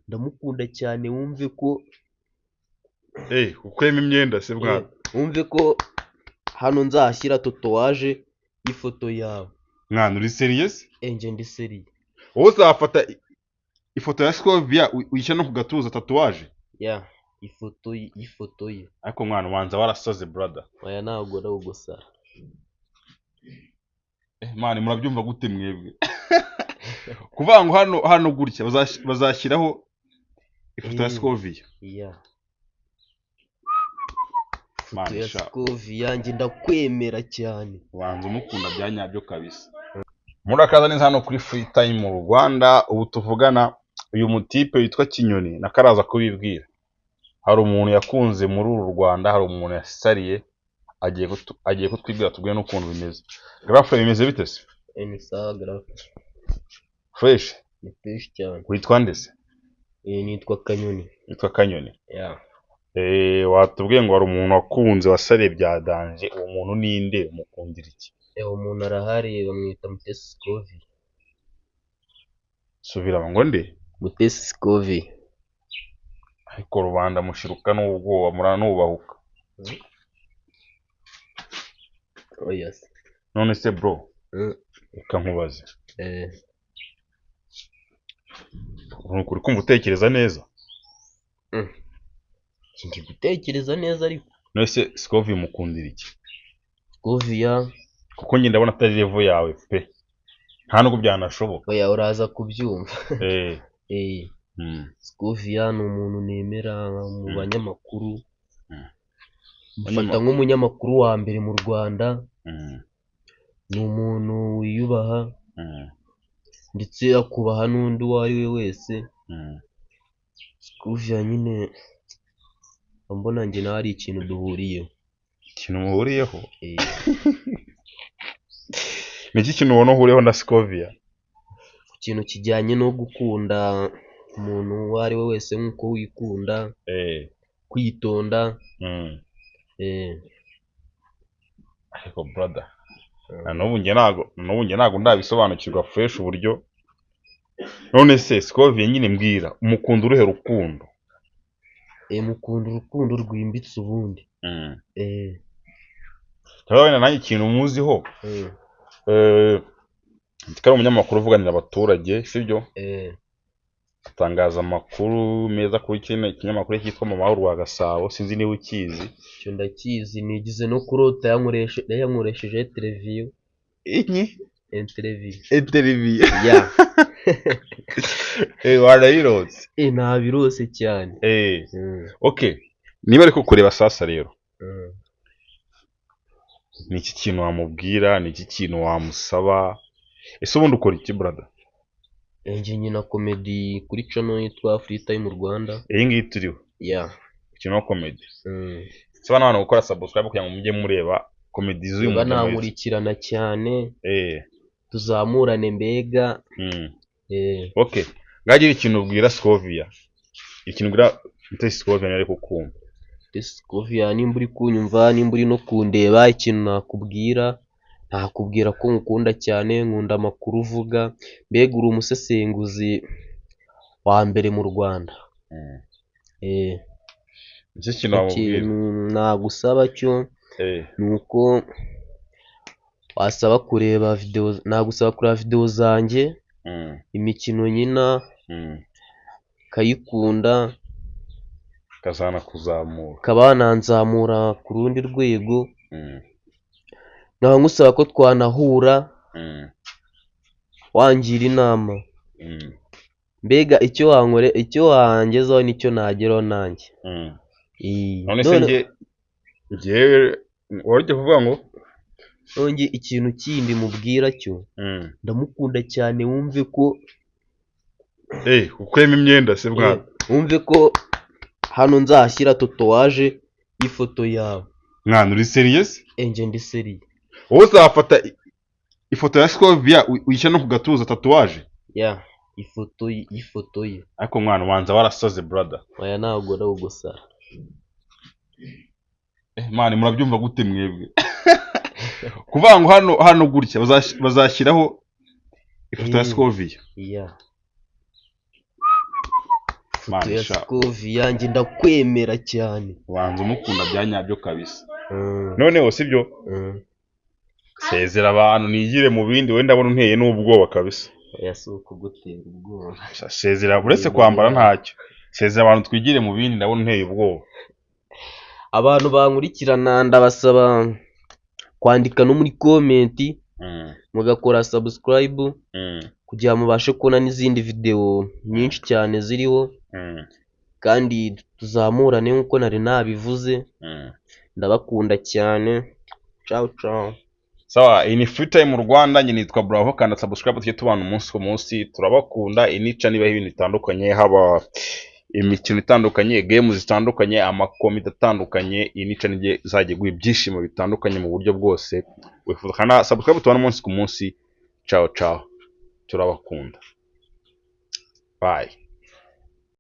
ndamukunda cyane wumve ko ukwema imyenda se bwana. wumve ko hano nzashyira tatuwaje y'ifoto yawe. Mwana uri serious? Nje ndi seriye. Wowe uzafata ifoto ya Scovia uyishyira no ku gatuza tatuwaje? Ifoto ye. Ariko mwana ubanza warasoze brother. Oya ntabwo ari ugusara. Mwana murabyumva gute mwebwe? Kuvuga ngo hano gutya bazashyiraho ifoto ya Scovia. Ifoto ya Scovia njye ndakwemera cyane. Wanze umukunda bya nyabyo kabisa. Murakaza neza hano kuri Free Time mu Rwanda. Ubu tuvugana uyu mutipe witwa Kinyoni nakaraza kubibwira. Hari umuntu yakunze muri uru Rwanda, hari umuntu yasariye agiye kutwibwira tubwiye n'ukuntu bimeze. Grafe bimeze bite se? Ni sawa grafe. Fresh? Ni fresh cyane. Witwa nde se? Nitwa Kanyoni. Witwa Kanyoni? Watubwiye ngo hari umuntu wakunze wasariye bya danje, uwo muntu ninde mukundira iki? Umuntu arahari bamwita Mutesi Scovia. Subira ngo nde? Mutesi Scovia. Ariko rubanda mushiruka n'ubwoba muranubahuka. Yes. None se bro? Ukankubaza. Uri kumva utekereza neza? Sindi gutekereza neza ariko. None se Scovia mukundira iki? Scovia kuko njye ndabona atari level yawe pe. Nta nubwo byanashoboka. Oya uraza kubyumva. Scovia ni umuntu nemera mu banyamakuru. Mfata nk'umunyamakuru wa mbere mu Rwanda. Ni umuntu wiyubaha ndetse akubaha n'undi uwo ari we wese. Scovia nyine mbona njye nawe ari ikintu duhuriyeho. Ikintu muhuriyeho? Ni iki kintu ubona uhuriyeho na Scovia? Ikintu kijyanye no gukunda umuntu uwo ari we wese nk'uko wikunda. Kwitonda. Ariko brother n'ubu njye ntago ndabisobanukirwa fresh uburyo. None se Scovia nyine mbwira umukunda uruhe rukundo? Mukunda urukundo rwimbitse ubundi. Turabona nanjye ikintu muziho. Ndikari umunyamakuru uvuganira abaturage sibyo? Atangaza amakuru meza kuri ikinyamakuru cyitwa Amahoro wa Gasabo, sinzi niba ukizi. Cyo ndakizi, nigize no kurota yankoresheje interview. Interview. Warayirose? Ntabirose cyane. Okay. Niba ariko kureba sasa rero. Ni iki kintu wamubwira, ni iki kintu wamusaba? Ese ubundi ukora iki brother? Nje nyina comedy kuri channel yitwa Free Time mu Rwanda. Iyi ngiyi turiho? Kino comedy. Soba n'abantu gukora subscribe kugira ngo mujye mureba comedy z'uyu muntu. Banankurikirana cyane. Tuzamurane mbega. Okay. Ngagira ikintu ubwira Scovia. Ikintu ubwira Mutesi Scovia ari kukumva. Mutesi Scovia nimba uri kunyumva, nimba uri no kundeba, ikintu nakubwira ko ngukunda cyane, nkunda amakuru uvuga, mbega uri umusesenguzi wa mbere mu Rwanda. Nicyo kintu wamubwira. Nagusaba cyo nuko wasaba kureba video, nagusaba kureba video zanjye. Imikino nyina kayikunda kazana kuzamura, kabananzamura ku rundi rwego. Naho ngusaba ko twanahura wangira inama. Mbega icyo wangezaho nicyo nageraho nanjye. None se njyewe warujye kuvuga ngo nonge ikintu kindi mubwira cyo ndamukunda cyane wumve ko ukwema imyenda se bwana. Wumve ko hano nzashyira tatuwaje y'ifoto yawe. Mwana uri serious? Nje ndi seriye. Wowe uzafata ifoto ya Scovia uyishyira no ku gatuza tatuwaje? Ifoto ye. Ariko mwana ubanza warasoze brother. Oya ntabwo ari ugusara. Mwana murabyumva gute mwebwe? Kuvuga ngo hano gutya bazashyiraho ifoto ya Scovia. ifoto ya Sikovi yanjye ndakwemera cyane. Ubanza umukunda bya nyabyo kabisa. Noneho sibyo sezera abantu nigire mu bindi wenda abona unteye n'ubwoba kabisa. Yasuko gutera ubwoba. Sezera uretse kwambara ntacyo. Sezera abantu twigire mu bindi ndabona unteye ubwoba. Abantu bankurikirana ndabasaba kwandika no muri comment mugakora subscribe kugira mubashe kubona n'izindi video nyinshi cyane ziriho kandi tuzamurane nkuko nari nabivuze. Ndabakunda cyane. Ciao ciao. Sawa, ini free time mu Rwanda njye nitwa Bravo kandi subscribe tujye tubana umunsi ku munsi. Turabakunda inica niba ibintu bitandukanye haba imikino itandukanye, games zitandukanye, amakomite atandukanye, inica nige zagiye guha ibyishimo bitandukanye mu buryo bwose. Wifuza kana subscribe tubana umunsi ku munsi. Ciao ciao. Turabakunda. Bye.